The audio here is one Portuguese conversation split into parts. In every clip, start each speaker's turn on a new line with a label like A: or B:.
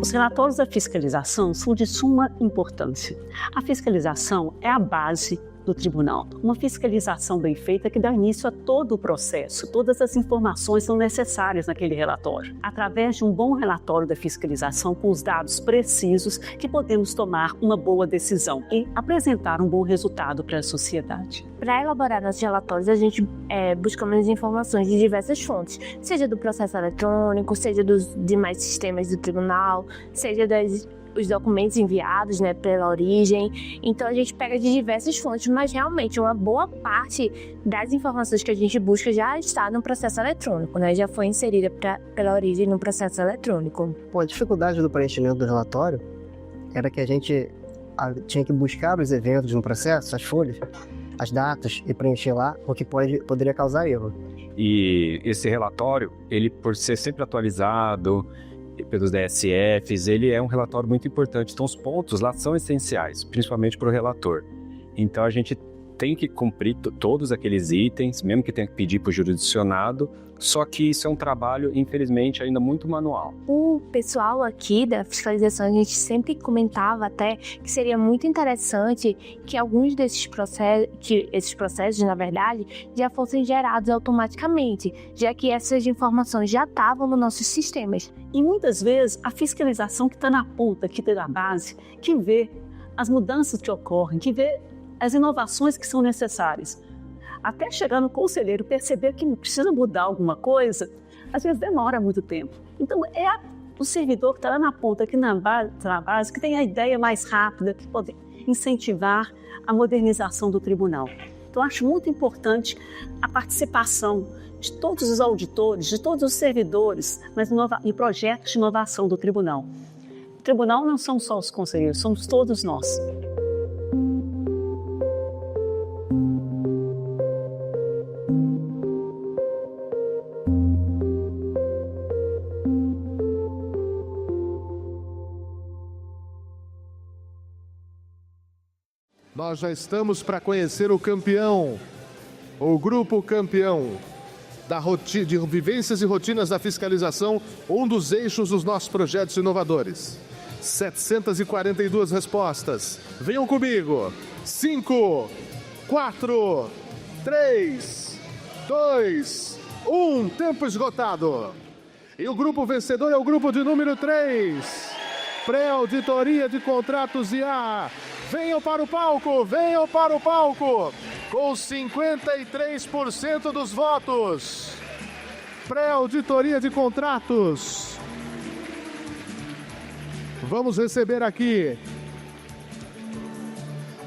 A: Os relatórios da fiscalização são de suma importância. A fiscalização é a base do tribunal. Uma fiscalização bem feita que dá início a todo o processo. Todas as informações são necessárias naquele relatório. Através de um bom relatório da fiscalização com os dados precisos que podemos tomar uma boa decisão e apresentar um bom resultado para a sociedade.
B: Para elaborar nossos relatórios, a gente buscamos informações de diversas fontes, seja do processo eletrônico, seja dos demais sistemas do tribunal, seja os documentos enviados, pela origem. Então a gente pega de diversas fontes, mas realmente uma boa parte das informações que a gente busca já está no processo eletrônico, já foi inserida pela origem no processo eletrônico.
C: A dificuldade do preenchimento do relatório era que a gente tinha que buscar os eventos no processo, as folhas, as datas e preencher lá, o que poderia causar erro.
D: E esse relatório, ele por ser sempre atualizado pelos DSFs, ele é um relatório muito importante. Então os pontos lá são essenciais, principalmente para o relator. Então a gente tem que cumprir todos aqueles itens, mesmo que tenha que pedir para o jurisdicionado, só que isso é um trabalho, infelizmente, ainda muito manual.
B: O pessoal aqui da fiscalização, a gente sempre comentava até que seria muito interessante que alguns desses processos, na verdade, já fossem gerados automaticamente, já que essas informações já estavam nos nossos sistemas.
A: E muitas vezes a fiscalização que está na ponta, que está na base, que vê as mudanças que ocorrem, que vê as inovações que são necessárias. Até chegar no conselheiro perceber que precisa mudar alguma coisa, às vezes demora muito tempo. Então é o servidor que está lá na ponta, aqui na base, que tem a ideia mais rápida, que pode incentivar a modernização do tribunal. Então acho muito importante a participação de todos os auditores, de todos os servidores, mas em projetos de inovação do tribunal. O tribunal não são só os conselheiros, somos todos nós.
E: Nós já estamos para conhecer o campeão, o grupo campeão de vivências e rotinas da fiscalização, um dos eixos dos nossos projetos inovadores. 742 respostas. Venham comigo. 5, 4, 3, 2, 1. Tempo esgotado. E o grupo vencedor é o grupo de número 3. Pré-auditoria de contratos IA. Venham para o palco, venham para o palco, com 53% dos votos. Pré-auditoria de contratos. Vamos receber aqui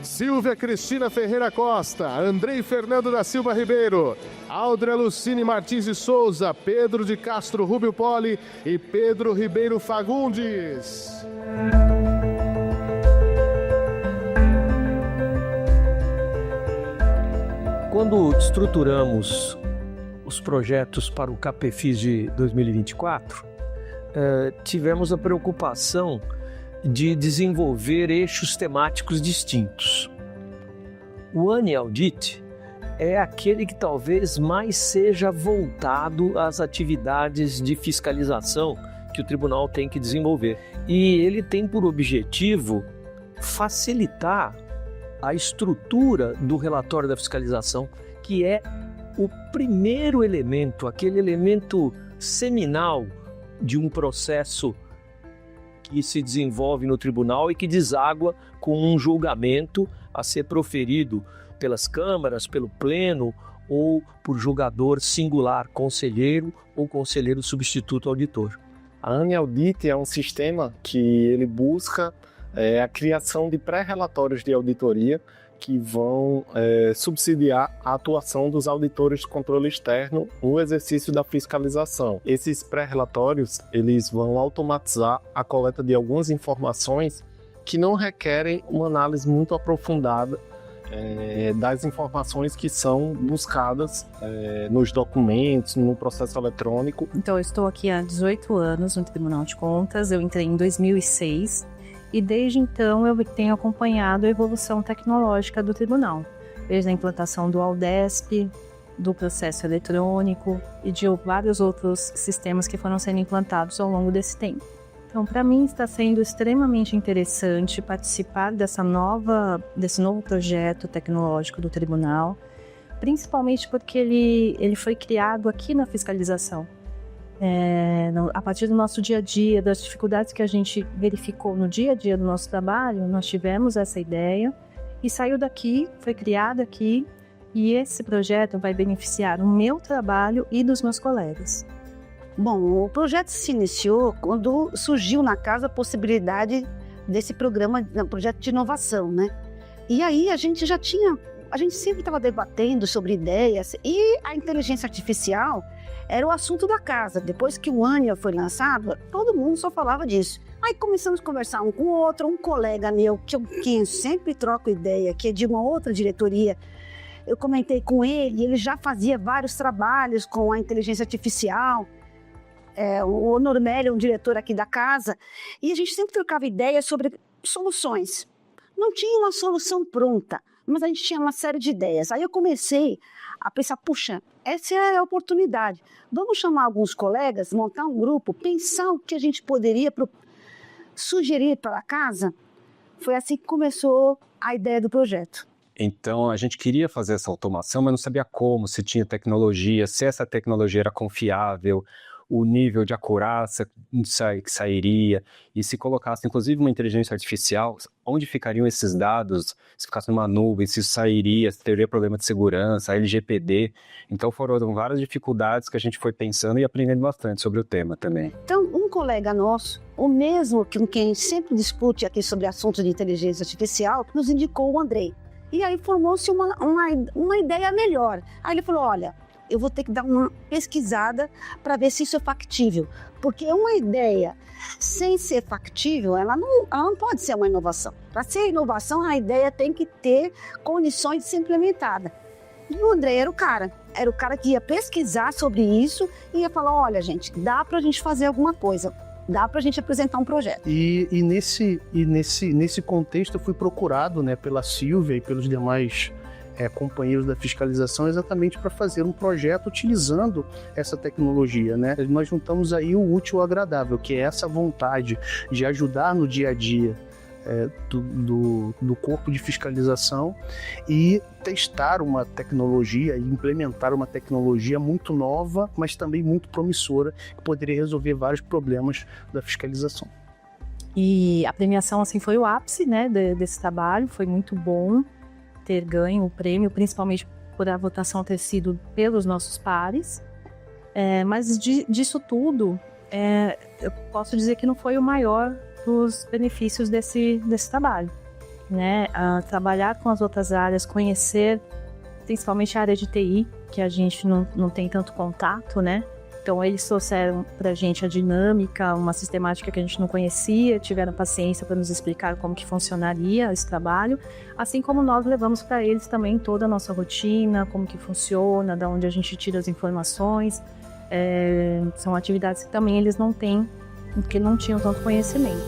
E: Silvia Cristina Ferreira Costa, Andrei Fernando da Silva Ribeiro, Áudrea Lucine Martins de Souza, Pedro de Castro Rubio Poli e Pedro Ribeiro Fagundes.
F: Quando estruturamos os projetos para o CAPEFIS de 2024, tivemos a preocupação de desenvolver eixos temáticos distintos. O Annual Audit é aquele que talvez mais seja voltado às atividades de fiscalização que o tribunal tem que desenvolver. E ele tem por objetivo facilitar a estrutura do relatório da fiscalização, que é o primeiro elemento, aquele elemento seminal de um processo que se desenvolve no tribunal e que deságua com um julgamento a ser proferido pelas câmaras, pelo pleno ou por julgador singular, conselheiro ou conselheiro substituto auditor.
G: A Annual Audit é um sistema que ele busca a criação de pré-relatórios de auditoria que vão subsidiar a atuação dos auditores de controle externo no exercício da fiscalização. Esses pré-relatórios, eles vão automatizar a coleta de algumas informações que não requerem uma análise muito aprofundada das informações que são buscadas nos documentos, no processo eletrônico.
H: Então, eu estou aqui há 18 anos no Tribunal de Contas, eu entrei em 2006 e desde então eu tenho acompanhado a evolução tecnológica do Tribunal, desde a implantação do Aldesp, do processo eletrônico e de vários outros sistemas que foram sendo implantados ao longo desse tempo. Então, para mim está sendo extremamente interessante participar desse novo projeto tecnológico do tribunal, principalmente porque ele foi criado aqui na fiscalização. A partir do nosso dia a dia, das dificuldades que a gente verificou no dia a dia do nosso trabalho, nós tivemos essa ideia e saiu daqui, foi criado aqui, e esse projeto vai beneficiar o meu trabalho e dos meus colegas.
I: Bom, o projeto se iniciou quando surgiu na casa a possibilidade desse programa, um projeto de inovação, né? E aí a gente sempre estava debatendo sobre ideias, e a inteligência artificial era o assunto da casa. Depois que o Ania foi lançado, todo mundo só falava disso. Aí começamos a conversar um com o outro, um colega meu, que eu sempre troco ideia, que é de uma outra diretoria. Eu comentei com ele já fazia vários trabalhos com a inteligência artificial. O Normélio, um diretor aqui da casa, e a gente sempre trocava ideias sobre soluções. Não tinha uma solução pronta, mas a gente tinha uma série de ideias. Aí eu comecei a pensar, puxa, essa é a oportunidade. Vamos chamar alguns colegas, montar um grupo, pensar o que a gente poderia sugerir para a casa. Foi assim que começou a ideia do projeto.
D: Então, a gente queria fazer essa automação, mas não sabia como, se tinha tecnologia, se essa tecnologia era confiável, o nível de acurácia que sairia, e se colocasse, inclusive, uma inteligência artificial, onde ficariam esses dados, se ficasse numa nuvem, se isso sairia, se teria problema de segurança, LGPD. Então, foram várias dificuldades que a gente foi pensando e aprendendo bastante sobre o tema também.
I: Então, um colega nosso, o mesmo com quem sempre discute aqui sobre assuntos de inteligência artificial, nos indicou o Andrei. E aí formou-se uma ideia melhor. Aí ele falou, olha, eu vou ter que dar uma pesquisada para ver se isso é factível. Porque uma ideia sem ser factível, ela não pode ser uma inovação. Para ser inovação, a ideia tem que ter condições de ser implementada. E o André era o cara que ia pesquisar sobre isso e ia falar, olha gente, dá para a gente fazer alguma coisa. Dá para a gente apresentar um projeto.
F: E nesse contexto eu fui procurado, né, pela Silvia e pelos demais companheiros da fiscalização exatamente para fazer um projeto utilizando essa tecnologia, né? Nós juntamos aí o útil ao agradável, que é essa vontade de ajudar no dia a dia do corpo de fiscalização e testar uma tecnologia e implementar uma tecnologia muito nova, mas também muito promissora, que poderia resolver vários problemas da fiscalização.
H: E a premiação assim foi o ápice, né, desse trabalho, foi muito bom ter ganho o prêmio, principalmente por a votação ter sido pelos nossos pares, mas disso tudo, eu posso dizer que não foi o maior dos benefícios desse trabalho, né? Trabalhar com as outras áreas, conhecer principalmente a área de TI, que a gente não tem tanto contato, né? Então eles trouxeram para a gente a dinâmica, uma sistemática que a gente não conhecia, tiveram paciência para nos explicar como que funcionaria esse trabalho, assim como nós levamos para eles também toda a nossa rotina, como que funciona, da onde a gente tira as informações. São atividades que também eles não têm, porque não tinham tanto conhecimento.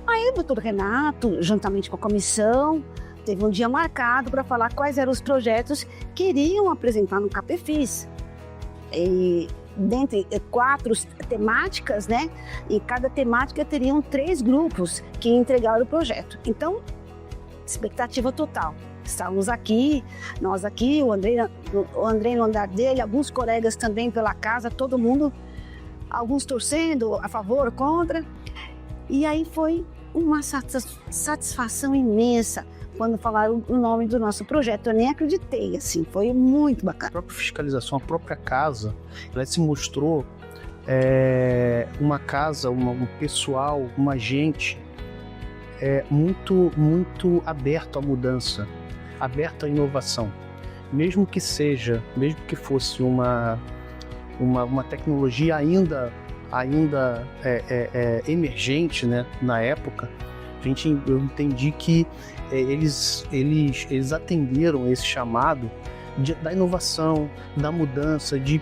I: Aí o doutor Renato, juntamente com a comissão, teve um dia marcado para falar quais eram os projetos que iriam apresentar no CAPEFIS. E dentre 4 temáticas, né? E cada temática teriam 3 grupos que entregaram o projeto. Então, expectativa total. Estávamos aqui, nós aqui, o André no andar dele, alguns colegas também pela casa, todo mundo, alguns torcendo a favor, contra. E aí foi uma satisfação imensa quando falaram o nome do nosso projeto. Eu nem acreditei, assim, foi muito bacana.
F: A própria fiscalização, a própria casa, ela se mostrou uma casa, um pessoal, uma gente muito, muito aberto à mudança, aberto à inovação. Mesmo que fosse uma tecnologia ainda emergente, né, na época, eu entendi que eles atenderam esse chamado da inovação, da mudança, de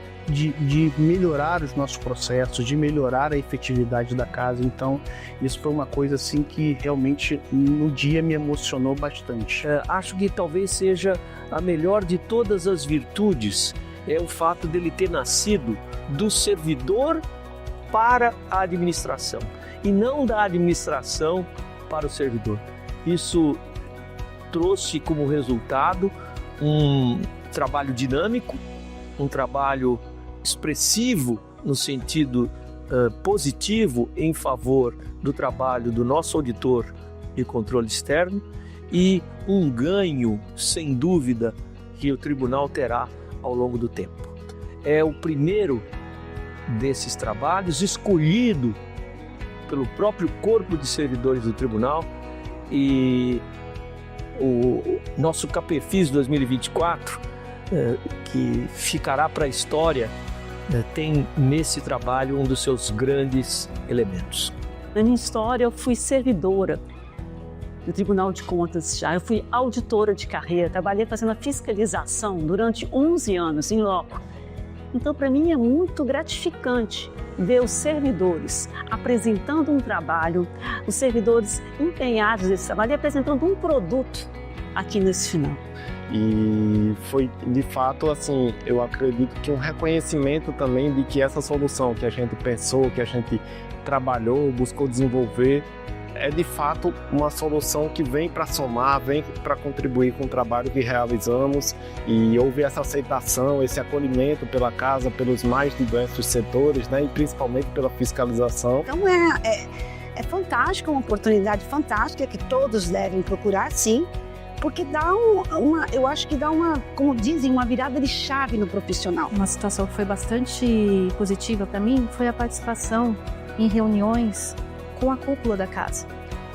F: melhorar os nossos processos, de melhorar a efetividade da casa. Então, isso foi uma coisa assim que realmente no dia me emocionou bastante.
J: Acho que talvez seja a melhor de todas as virtudes
F: é o fato dele ter nascido do servidor para a administração e não da administração para o servidor. Isso trouxe como resultado um trabalho dinâmico, um trabalho expressivo no sentido positivo em favor do trabalho do nosso auditor de controle externo e um ganho, sem dúvida, que o tribunal terá ao longo do tempo. É o primeiro desses trabalhos escolhido pelo próprio corpo de servidores do tribunal e o nosso CAPEFIS 2024, que ficará para a história, tem nesse trabalho um dos seus grandes elementos.
A: Na minha história, eu fui servidora do Tribunal de Contas já. Eu fui auditora de carreira, trabalhei fazendo a fiscalização durante 11 anos em loco. Então, para mim, é muito gratificante ver os servidores apresentando um trabalho, os servidores empenhados nesse trabalho e apresentando um produto aqui nesse final.
G: E foi, de fato, assim, eu acredito que um reconhecimento também de que essa solução que a gente pensou, que a gente trabalhou, buscou desenvolver, é de fato uma solução que vem para somar, vem para contribuir com o trabalho que realizamos, e houve essa aceitação, esse acolhimento pela casa, pelos mais diversos setores, né, e principalmente pela fiscalização.
I: Então é fantástico, uma oportunidade fantástica que todos devem procurar, sim, porque dá eu acho que dá uma, como dizem, uma virada de chave no profissional.
H: Uma situação que foi bastante positiva para mim foi a participação em reuniões com a cúpula da casa.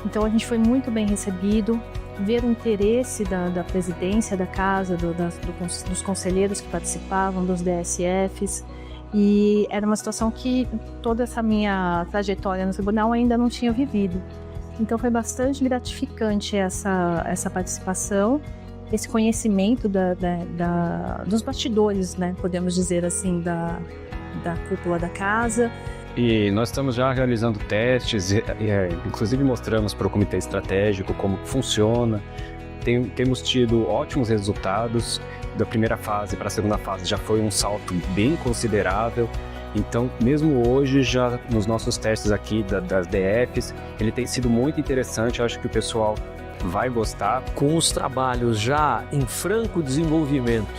H: Então a gente foi muito bem recebido, ver o interesse da presidência da casa, dos conselheiros que participavam, dos DSFs, e era uma situação que toda essa minha trajetória no tribunal ainda não tinha vivido. Então foi bastante gratificante essa participação, esse conhecimento dos bastidores, né, podemos dizer assim, da cúpula da casa.
D: E nós estamos já realizando testes, inclusive mostramos para o comitê estratégico como funciona. Temos tido ótimos resultados. Da primeira fase para a segunda fase já foi um salto bem considerável. Então, mesmo hoje, já nos nossos testes aqui das DFs, ele tem sido muito interessante. Eu acho que o pessoal vai gostar.
F: Com os trabalhos já em franco desenvolvimento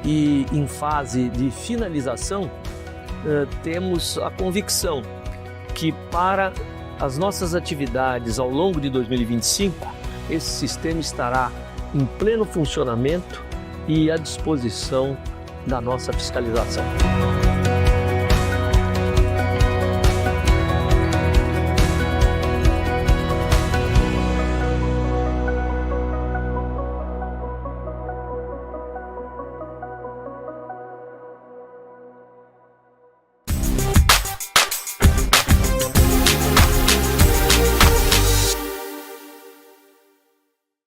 F: e em fase de finalização, temos a convicção que para as nossas atividades ao longo de 2025, esse sistema estará em pleno funcionamento e à disposição da nossa fiscalização.